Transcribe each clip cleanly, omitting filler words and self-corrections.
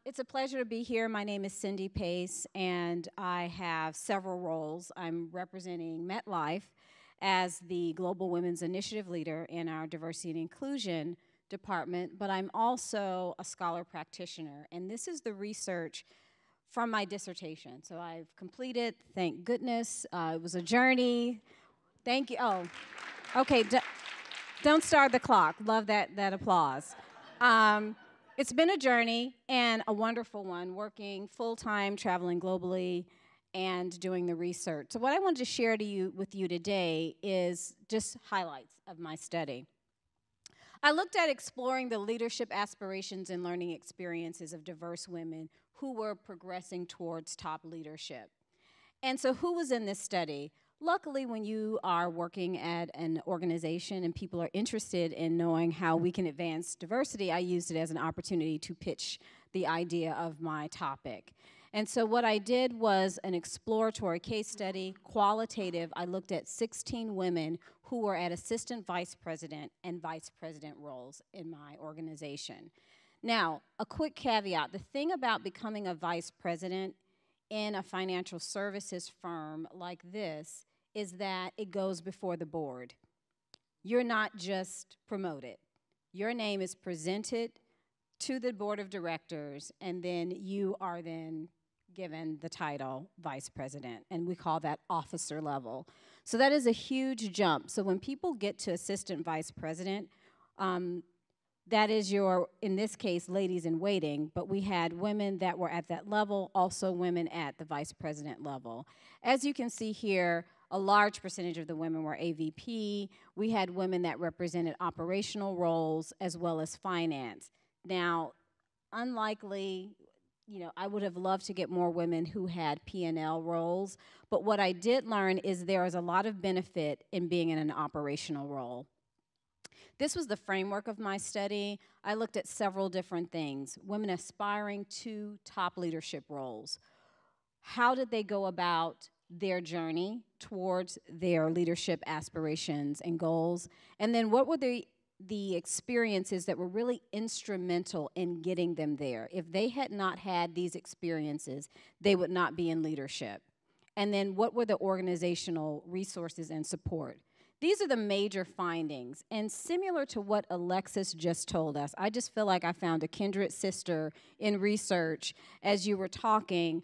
It's a pleasure to be here. My name is Cindy Pace, and I have several roles. I'm representing MetLife as the Global Women's Initiative Leader in our Diversity and Inclusion Department, but I'm also a scholar practitioner, and this is the research from my dissertation. So I've completed, thank goodness. It was a journey. Thank you. Oh, okay. Don't start the clock. Love that applause. It's been a journey and a wonderful one, working full-time, traveling globally, and doing the research. So what I wanted to share with you today is just highlights of my study. I looked at exploring the leadership aspirations and learning experiences of diverse women who were progressing towards top leadership. And so who was in this study? Luckily, when you are working at an organization and people are interested in knowing how we can advance diversity, I used it as an opportunity to pitch the idea of my topic. And so what I did was an exploratory case study, qualitative. I looked at 16 women who were at assistant vice president and vice president roles in my organization. Now, a quick caveat. The thing about becoming a vice president in a financial services firm like this is that it goes before the board. You're not just promoted. Your name is presented to the board of directors, and then you are then given the title vice president, and we call that officer level. So that is a huge jump. So when people get to assistant vice president, that is your, in this case, ladies in waiting, but we had women that were at that level, also women at the vice president level. As you can see here, a large percentage of the women were AVP. We had women that represented operational roles as well as finance. Now, unlikely, I would have loved to get more women who had P&L roles, but what I did learn is there is a lot of benefit in being in an operational role. This was the framework of my study. I looked at several different things. Women aspiring to top leadership roles. How did they go about their journey towards their leadership aspirations and goals? And then what were the experiences that were really instrumental in getting them there? If they had not had these experiences, they would not be in leadership. And then what were the organizational resources and support? These are the major findings, and similar to what Alexis just told us, I just feel like I found a kindred sister in research as you were talking.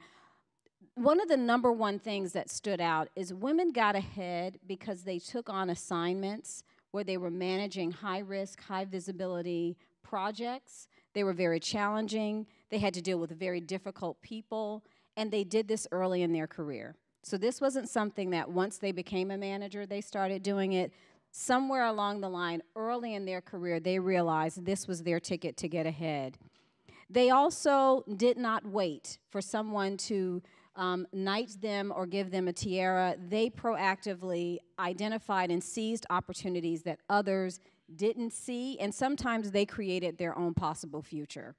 One of the number one things that stood out is women got ahead because they took on assignments where they were managing high-risk, high-visibility projects. They were very challenging. They had to deal with very difficult people, and they did this early in their career. So this wasn't something that once they became a manager, they started doing it. Somewhere along the line, early in their career, they realized this was their ticket to get ahead. They also did not wait for someone to knight them or give them a tiara. They proactively identified and seized opportunities that others didn't see, and sometimes they created their own possible future.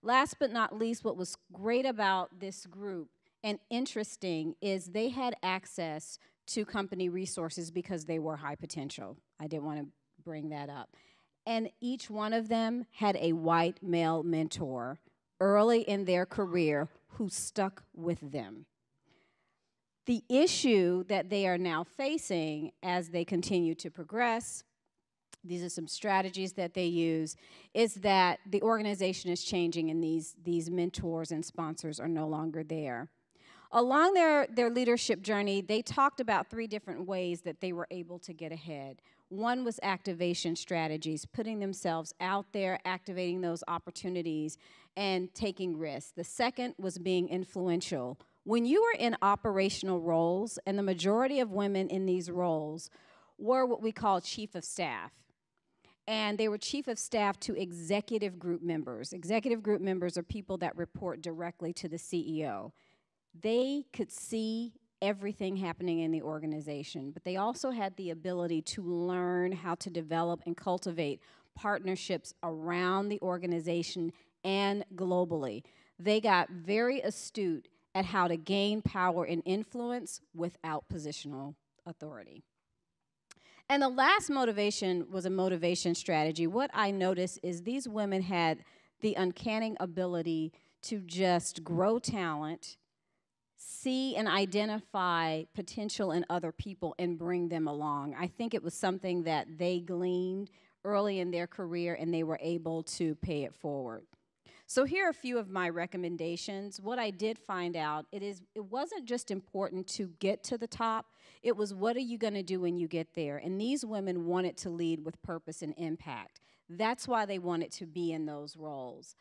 Last but not least, what was great about this group and interesting is they had access to company resources because they were high potential. I didn't want to bring that up. And each one of them had a white male mentor early in their career who stuck with them. The issue that they are now facing as they continue to progress, these are some strategies that they use, is that the organization is changing and these mentors and sponsors are no longer there. Along their leadership journey, they talked about 3 different ways that they were able to get ahead. One was activation strategies, putting themselves out there, activating those opportunities, and taking risks. The second was being influential. When you were in operational roles, and the majority of women in these roles were what we call chief of staff. And they were chief of staff to executive group members. Executive group members are people that report directly to the CEO. They could see everything happening in the organization, but they also had the ability to learn how to develop and cultivate partnerships around the organization and globally. They got very astute at how to gain power and influence without positional authority. And the last motivation was a motivation strategy. What I noticed is these women had the uncanny ability to just grow talent, see and identify potential in other people and bring them along. I think it was something that they gleaned early in their career and they were able to pay it forward. So here are a few of my recommendations. What I did find out, it wasn't just important to get to the top, it was what are you going to do when you get there? And these women wanted to lead with purpose and impact. That's why they wanted to be in those roles.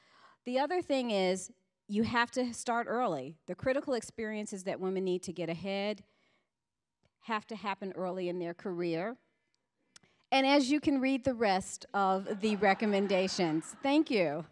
The other thing is you have to start early. The critical experiences that women need to get ahead have to happen early in their career. And as you can read the rest of the recommendations. Thank you.